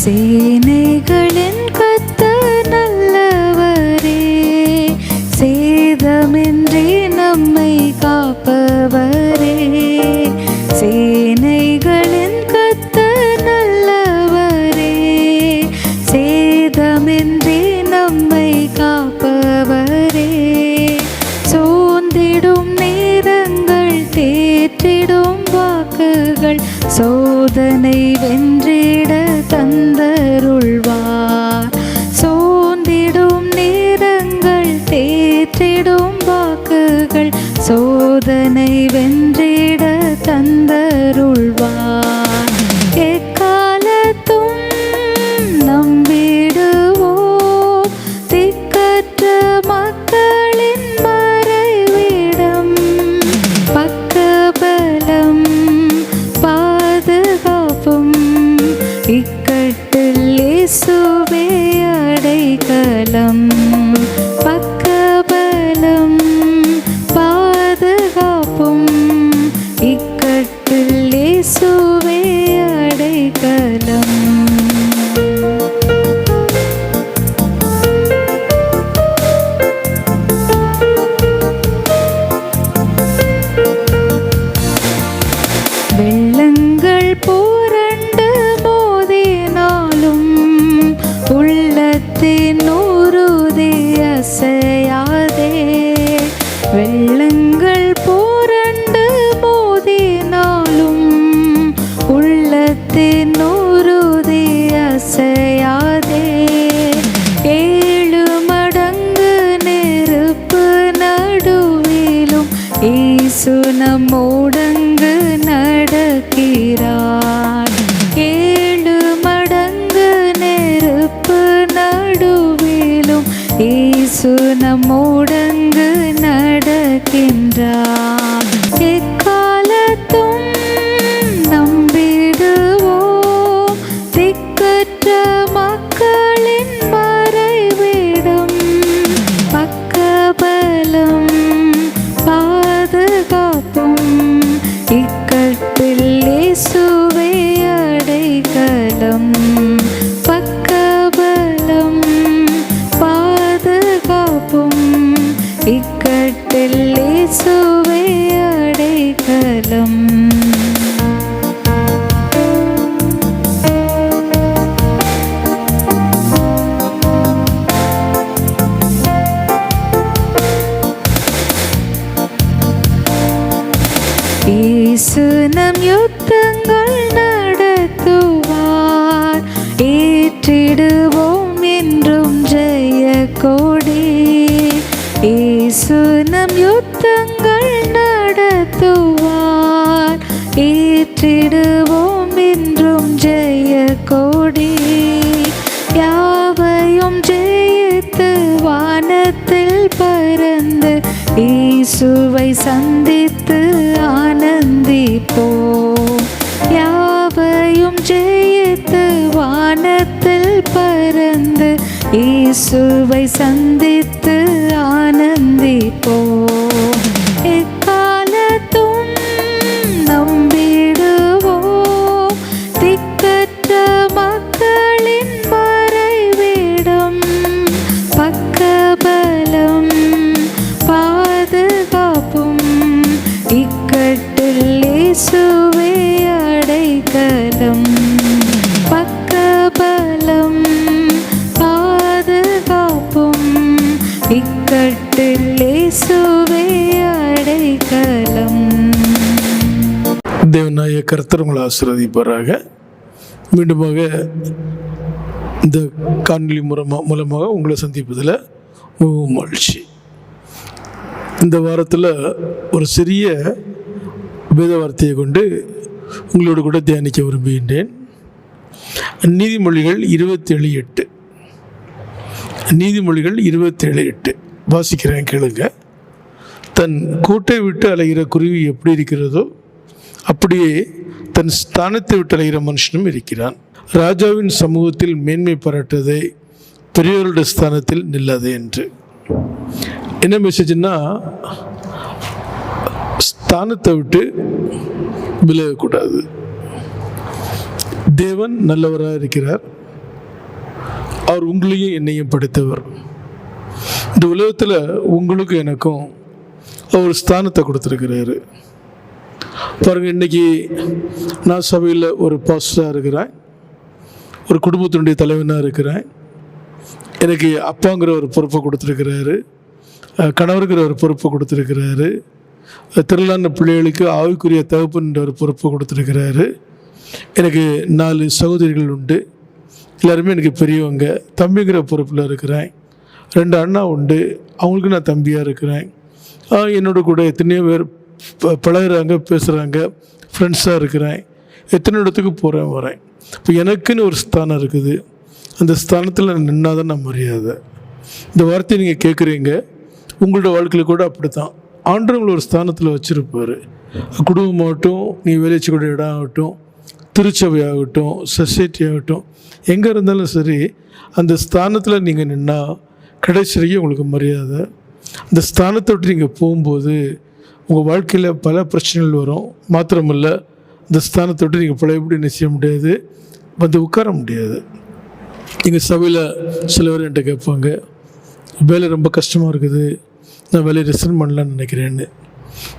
சேனைகளின் கர்த்தர் நல்லவரே, சேதமின்றி நம்மை காப்பவரே. சேனைகளின் கர்த்தர் நல்லவரே, சேதமின்றி நம்மை காப்பவரே. சோர்ந்திடும் நேரங்கள் தேற்றிடும் வாக்குகள் சோதனை வென்றிட தந்தருள்வார். சோர்ந்திடும் நேரங்கள் தேற்றிடும் வாக்குகள் சோதனை வென்றிட தந்தருள்வார். எக்காலத்தும் நம்பிடுவோம் திக்கற்ற மக்களின் மறைவிடம். பக்கபலம் பாதுகாப்பும் இக்கட்டில் இயேசுவே அடைக்கலம். பக்கபலம் பாதுகாப்பும் இக்கட்டில் இயேசுவே அடைக்கலம். வெள்ளங்கள் புரண்டு மோதினாலும் உள்ளத்தின் உறுதி அசையாதே. வெள்ளங்கள் புரண்டு மோதினாலும் உள்ளத்தின் உறுதி அசையாதே. 7 மடங்கு நெருப்பு நடுவிலும் இயேசு நம்மோடங்கு நடக்கிறார். 7 மடங்கு நெருப்பு நடுவிலும் இயேசு நம்மோடங்கு நடக்கின்றார். எக்காலத்தும் நம்பிடுவோம் திக்கற்ற மக்களின் மறைவிடம். பக்கபலம் பாதுகாப்பும் இக்கட்டில் இயேசுவே அடைக்கலம். பக்கபலம் பாதுகாப்பும் இக்கட்டில் இயேசுவே அடைக்கலம். இயேசு நம் யுத்தங்கள் நடத்துவார், ஏற்றிடுவோம் என்றும் ஜெய கொடி. இயேசு நம் யுத்தங்கள் நடத்துவார், ஏற்றிடுவோம் என்றும் ஜெய கொடி. யாவையும் ஜெயித்து வானத்தில் பறந்து இயேசுவை சந்தித்து ஆனந்திப்போம். யாவையும் ஜெயித்து வானத்தில் பறந்து இயேசுவை சந்தித்து ஆனந்திப்போம். எக்காலத்தும் நம்பிடுவோம் திக்கற்ற மக்களின் மறைவிடம். பக்கபலம் பாதுகாப்பும் இக்கட்டில் இயேசுவே அடைக்கலம். பக்கபலம் பாதுகாப்பும் இக்கட்டில் இயேசுவே அடைக்கலம். தேவனாய கர்த்தர் உங்களை ஆசீர்வதிப்பாராக. மீண்டுமாக இந்த காணொலி மூலமாக உங்களை சந்திப்பதில் மிகவும் மகிழ்ச்சி. இந்த வாரத்தில் ஒரு சிறிய வேத வார்த்தையை கொண்டு உங்களோடு கூட தியானிக்க விரும்புகின்றேன். நீதிமொழிகள் 27:8. நீதிமொழிகள் 27:8 வாசிக்கிறேன், கேளுங்க. தன் கூட்டை விட்டு அலைகிற குருவி எப்படி இருக்கிறதோ அப்படியே தன் ஸ்தானத்தை விட்டு அலைகிற மனுஷனும் இருக்கிறான். ராஜாவின் சமூகத்தில் மேன்மை பாராட்டுவதை பெரியவருடைய ஸ்தானத்தில் நில்லாதே என்று. என்ன மெசேஜ்னா, ஸ்தானத்தை விட்டு விலகக்கூடாது. தேவன் நல்லவராக இருக்கிறார். அவர் உங்களையும் என்னையும் படைத்தவர். இந்த உலகத்தில் உங்களுக்கும் எனக்கும் அவர் ஸ்தானத்தை கொடுத்துருக்கிறாரு. பாருங்க, இன்னைக்கு நான் சபையில் ஒரு பாஸ்டராக இருக்கிறேன், ஒரு குடும்பத்தினுடைய தலைவனாக இருக்கிறேன். எனக்கு அப்பாங்கிற ஒரு பொறுப்பை கொடுத்துருக்கிறாரு, கணவருங்கிற ஒரு பொறுப்பை கொடுத்துருக்கிறாரு, திரளான பிள்ளைகளுக்கு ஆவிக்குரிய தகப்பன்ற ஒரு பொறுப்பை கொடுத்துருக்கிறாரு. எனக்கு 4 சகோதரிகள் உண்டு, எல்லாருமே எனக்கு பெரியவங்க. தம்பிங்கிற பொறுப்பில் இருக்கிறேன். 2 அண்ணா உண்டு, அவங்களுக்கு நான் தம்பியாக இருக்கிறேன். என்னோட கூட எத்தனையோ பேர் பழகுறாங்க, பேசுகிறாங்க, ஃப்ரெண்ட்ஸாக இருக்கிறேன். எத்தனை இடத்துக்கு போகிறேன் வரேன். இப்போ எனக்குன்னு ஒரு ஸ்தானம் இருக்குது. அந்த ஸ்தானத்தில் நின்னாதான் நான் மரியாதை. இந்த வார்த்தையை நீங்கள் கேட்குறீங்க, உங்களோட வாழ்க்கையில் கூட அப்படி தான். ஆண்டவங்களை ஒரு ஸ்தானத்தில் வச்சுருப்பார். குடும்பமாகட்டும், நீ வேலைச்சு கூட இடம் ஆகட்டும், திருச்சபை ஆகட்டும், சொசைட்டி ஆகட்டும், எங்கே இருந்தாலும் சரி, அந்த ஸ்தானத்தில் நீங்கள் நின்னால் கடைசி வரைக்கும் உங்களுக்கு மரியாதை. அந்த ஸ்தானத்தை விட்டு நீங்கள் போகும்போது உங்கள் வாழ்க்கையில் பல பிரச்சனைகள் வரும். மாத்திரமில்ல, அந்த ஸ்தானத்தை விட்டு நீங்கள் பழையபடி என்ன செய்ய முடியாது, வந்து உட்கார முடியாது. எங்கள் சபையில் சில பேர் என்கிட்ட கேட்பாங்க, வேலை ரொம்ப கஷ்டமாக இருக்குது, நான் வேலையை ரிசைன் பண்ணலான்னு நினைக்கிறேன்னு.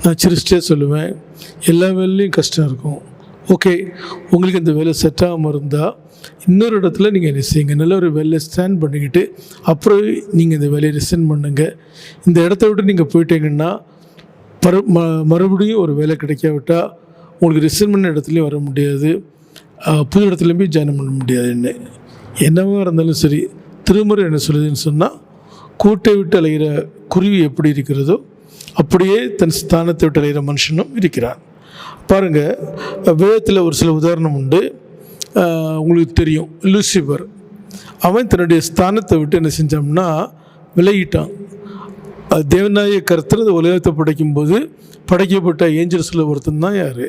நான் சிரிச்சிட்டே சொல்லுவேன், எல்லா வேலையும் கஷ்டம் இருக்கும். ஓகே, உங்களுக்கு இந்த வேலை செட் ஆகாமல் இருந்தால் இன்னொரு இடத்துல நீங்கள் என்ன செய்யுங்க, நல்ல ஒரு வேலையை ஸ்டாண்ட் பண்ணிக்கிட்டு அப்புறம் நீங்கள் இந்த வேலையை ரிசைன் பண்ணுங்க. இந்த இடத்த விட்டு நீங்கள் போயிட்டீங்கன்னா மறுபடியும் ஒரு வேலை கிடைக்காவிட்டால் உங்களுக்கு ரிசைன் பண்ண இடத்துலையும் வர முடியாது, புது இடத்துலையும் போய் ஜாயின் பண்ண முடியாது. என்னவா இருந்தாலும் சரி, திருமுறை என்ன சொல்லுதுன்னு சொன்னால், கூட்டை விட்டு அலைகிற குருவி எப்படி இருக்கிறதோ அப்படியே தன் ஸ்தானத்தை விட்டு அலைகிற மனுஷனும் இருக்கிறான். பாருங்கள், வேதத்தில் ஒரு சில உதாரணம் உண்டு. உங்களுக்கு தெரியும், லூசிபர். அவன் தன்னுடைய ஸ்தானத்தை விட்டு என்ன செஞ்சான்னா விலகிட்டான். தேவனாய கர்த்தர் இந்த உலகத்தை படைக்கும்போது படைக்கப்பட்ட ஏஞ்சல்ஸில் ஒருத்தன் தான் யார்?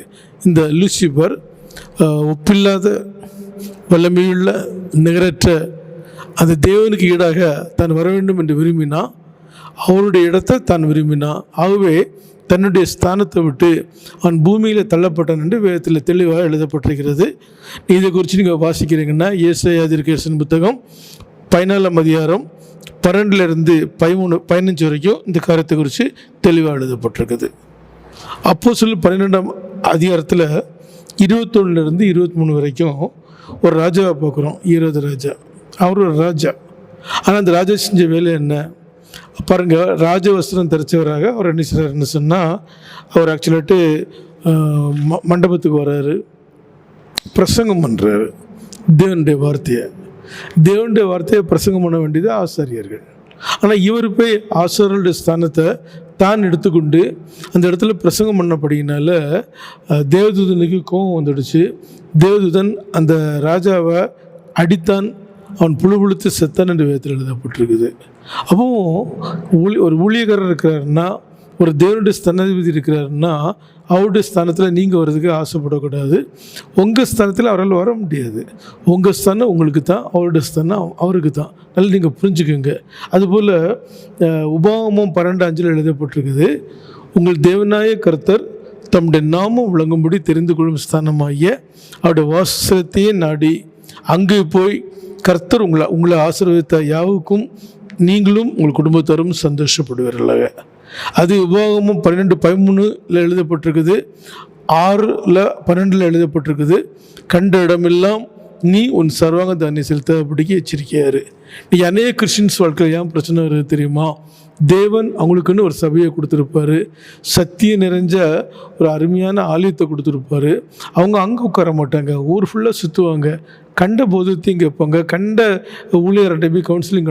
இந்த லூசிபர். ஒப்பில்லாத வல்லமையுள்ள நிகரற்ற அந்த தேவனுக்கு ஈடாக தான் வர வேண்டும் என்று விரும்பினா, அவருடைய இடத்தை தான் விரும்பினா. ஆகவே தன்னுடைய ஸ்தானத்தை விட்டு அவன் பூமியில் தள்ளப்பட்டான் என்று வேதத்தில் தெளிவாக எழுதப்பட்டிருக்கிறது. இதை குறித்து நீங்கள் வாசிக்கிறீங்கன்னா, ஏசாயா தீர்க்கதரிசன புத்தகம் 14ஆம் அதிகாரம் 12லிருந்து 15 வரைக்கும் இந்த காரியத்தை குறித்து தெளிவாக எழுதப்பட்டிருக்குது. அப்போஸ்தலர் 12ஆம் அதிகாரத்தில் 21லிருந்து 23 வரைக்கும் ஒரு ராஜாவை பார்க்குறோம், ஈரோது ராஜா. அவர் ஒரு ராஜா. ஆனால் அந்த ராஜா செஞ்ச வேலை என்ன பாருங்கள். ராஜவஸ்திரம் தரிச்சவராக அவர் என்ன செய்கிறாருன்னு சொன்னால், அவர் ஆக்சுவலாட்டு மண்டபத்துக்கு வர்றாரு, பிரசங்கம் பண்ணுறாரு. தேவனுடைய வார்த்தையை பிரசங்கம் பண்ண வேண்டியது ஆசாரியர்கள். ஆனால் இவர் போய் ஆசாரியர்களுடைய ஸ்தானத்தை தான் எடுத்துக்கொண்டு அந்த இடத்துல பிரசங்கம் பண்ணபடினால தேவதூதனுக்கு கோபம் வந்துடுச்சு. தேவதூதன் அந்த ராஜாவை அடித்தான், அவன் புழுத்து செத்தான் என்று வேதத்தில் எழுதப்பட்டிருக்குது. அப்போ ஒரு ஊழியக்காரர் இருக்கிறாருன்னா, ஒரு தேவனுடைய ஸ்தானாதிபதி இருக்கிறாருன்னா, அவருடைய ஸ்தானத்தில் நீங்கள் வர்றதுக்கு ஆசைப்படக்கூடாது. உங்கள் ஸ்தானத்தில் அவரால் வர முடியாது. உங்கள் ஸ்தானம் உங்களுக்கு தான், அவருடைய ஸ்தானம் அவருக்கு தான். நல்லா நீங்கள் புரிஞ்சுக்கோங்க. அதுபோல் உபாகமம் 12:5 எழுதப்பட்டிருக்குது, உங்கள் தேவனாய கர்த்தர் தம்முடைய நாமம் விளங்கும்படி தெரிந்து கொள்ளும் ஸ்தானமாகிய அவருடைய வாசத்தையே நாடி அங்கே போய் கர்த்தர் உங்களை ஆசீர்வதித்த யாவுக்கும் நீங்களும் உங்கள் குடும்பத்தாரும் சந்தோஷப்படுவீர்களாக. அது உபாகமம் 12:13 எழுதப்பட்டிருக்குது. 6:12 எழுதப்பட்டிருக்குது, கண்ட இடமெல்லாம் நீ உன் சர்வாங்க தானியம் செலுத்தபடிக்கு எச்சரிக்கையாரு. நீங்கள் அநேக கிறிஸ்டின்ஸ் வாழ்க்கையில் ஏன் பிரச்சனை வருது தெரியுமா? தேவன் அவங்களுக்குன்னு ஒரு சபையை கொடுத்துருப்பாரு, சத்தியம் நிறைஞ்ச ஒரு அருமையான ஆலயத்தை கொடுத்துருப்பாரு. அவங்க அங்கே உட்கார மாட்டாங்க, ஊர் ஃபுல்லாக சுற்றுவாங்க, கண்ட போதத்தையும் கேட்பாங்க, கண்ட ஊழியர்கிட்ட போய் கவுன்சிலிங்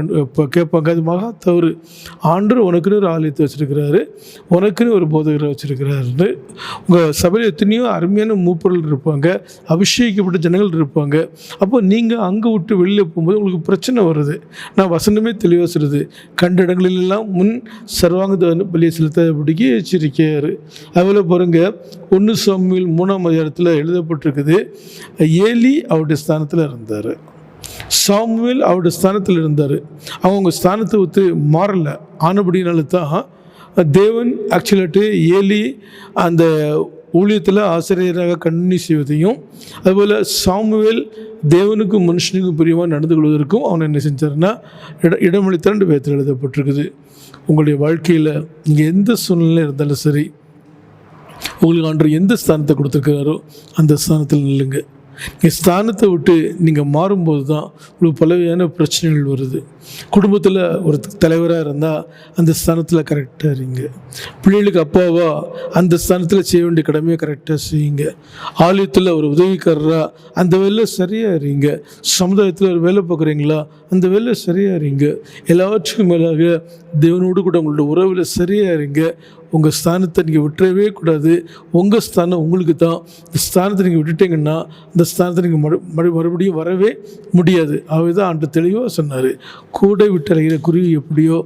கேட்பாங்க. அது மகா தவறு. ஆண்டவர் உனக்குன்னு ஒரு ஆலயத்தை வச்சுருக்கிறாரு, உனக்குன்னு ஒரு போதகரை வச்சுருக்கிறாருன்னு. உங்கள் சபையில் எத்தனையோ அருமையான மூப்பொருள் இருப்பாங்க, அபிஷேகிக்கப்பட்ட ஜனங்கள் இருப்பாங்க. அப்போ நீங்கள் அங்கே விட்டு வெளியில் போகும்போது உங்களுக்கு பிரச்சனை வருது. சொல்கிறது. நான் வசனமே தெளிவாக சொல்லுது, கண்ட இடங்களிலெல்லாம் முன் சர்வாங்க பலியை செலுத்தாதபடிக்கு எச்சரிக்கையார். அதுபோல் பாருங்க, 1 சாமுவேல் 3ஆம் அதிகாரத்தில் எழுதப்பட்டிருக்குது, ஏலி அவருடைய ஸ்தானத்தில் இருந்தார், சாமுவேல் அவருடைய ஸ்தானத்தில் இருந்தார். அவங்க ஸ்தானத்தை ஒத்து மாறலை. ஆனபடினால தான் தேவன் ஆக்சுவலாட்டு ஏலி அந்த ஊழியத்தில் ஆசிரியராக கண்ணி செய்வதையும், அதுபோல் சாமுவேல் தேவனுக்கும் மனுஷனுக்கும் பிரியமாக நடந்து கொள்வதற்கும் அவனை என்ன செஞ்சார்னா இடமளித்தாண்டு வேதத்தில் எழுதப்பட்டிருக்குது. உங்களுடைய வாழ்க்கையில் நீங்கள் எந்த சூழ்நிலை இருந்தாலும் சரி, உங்களுக்கு ஆண்டவர் எந்த ஸ்தானத்தை கொடுத்துருக்கிறாரோ அந்த ஸ்தானத்தில் நில்லுங்க. நீங்கள் ஸ்தானத்தை விட்டு நீங்கள் மாறும்போது தான் உங்களுக்கு பலவையான பிரச்சனைகள் வருது. குடும்பத்தில் ஒரு தலைவராக இருந்தால் அந்த ஸ்தானத்தில் கரெக்டாக இருங்க. பிள்ளைகளுக்கு அப்பாவா அந்த ஸ்தானத்தில் செய்ய வேண்டிய கடமையை கரெக்டாக செய்யுங்க. ஆலயத்தில் ஒரு உதவிக்காரராக அந்த வேலை சரியாக இருங்க. சமுதாயத்தில் ஒரு வேலை பார்க்குறீங்களா, அந்த வேலை சரியாக இருங்க. எல்லாவற்றுக்கும் மேலாக தேவனோடு கூட உங்களோட உறவில் சரியாக இருங்க. உங்கள் ஸ்தானத்தை நீங்கள் விட்டுறவே கூடாது. உங்கள் ஸ்தானம் உங்களுக்கு தான். இந்த ஸ்தானத்தை நீங்கள் விட்டுட்டீங்கன்னா இந்த ஸ்தானத்தை நீங்கள் மறுபடியும் வரவே முடியாது. ஆகவே தான் ஆண்டு தெளிவாக சொன்னார், கூடை விட்டு அலைகிற குருவி எப்படியோ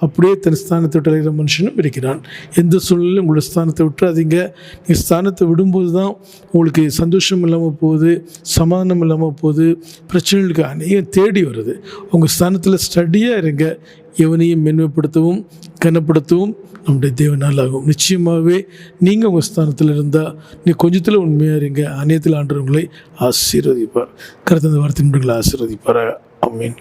அப்படியே தன் ஸ்தானத்தை விட்டு அலைகிற மனுஷனும் இருக்கிறான். எந்த சூழ்நிலையும் உங்களோட ஸ்தானத்தை விட்டுறாதீங்க. நீங்கள் ஸ்தானத்தை விடும்போது தான் உங்களுக்கு சந்தோஷம் இல்லாமல் போகுது, சமாதானம் இல்லாமல் போகுது, பிரச்சனைகளுக்கு அநேகம் தேடி வருது. உங்கள் ஸ்தானத்தில் ஸ்டடியாக இருங்க. எவனையும் மேன்மைப்படுத்தவும் கனப்படுத்தவும் நம்முடைய தேவனால் ஆகும். நிச்சயமாகவே நீங்கள் உங்கள் ஸ்தானத்தில் இருந்தால் நீ கொஞ்சத்தில் உண்மையாக இருங்க. அநேகத்தில் ஆண்டவர் உங்களை ஆசீர்வதிப்பார். கருத்து அந்த வார்த்தை ஆசீர்வதிப்பார். ஆமென்.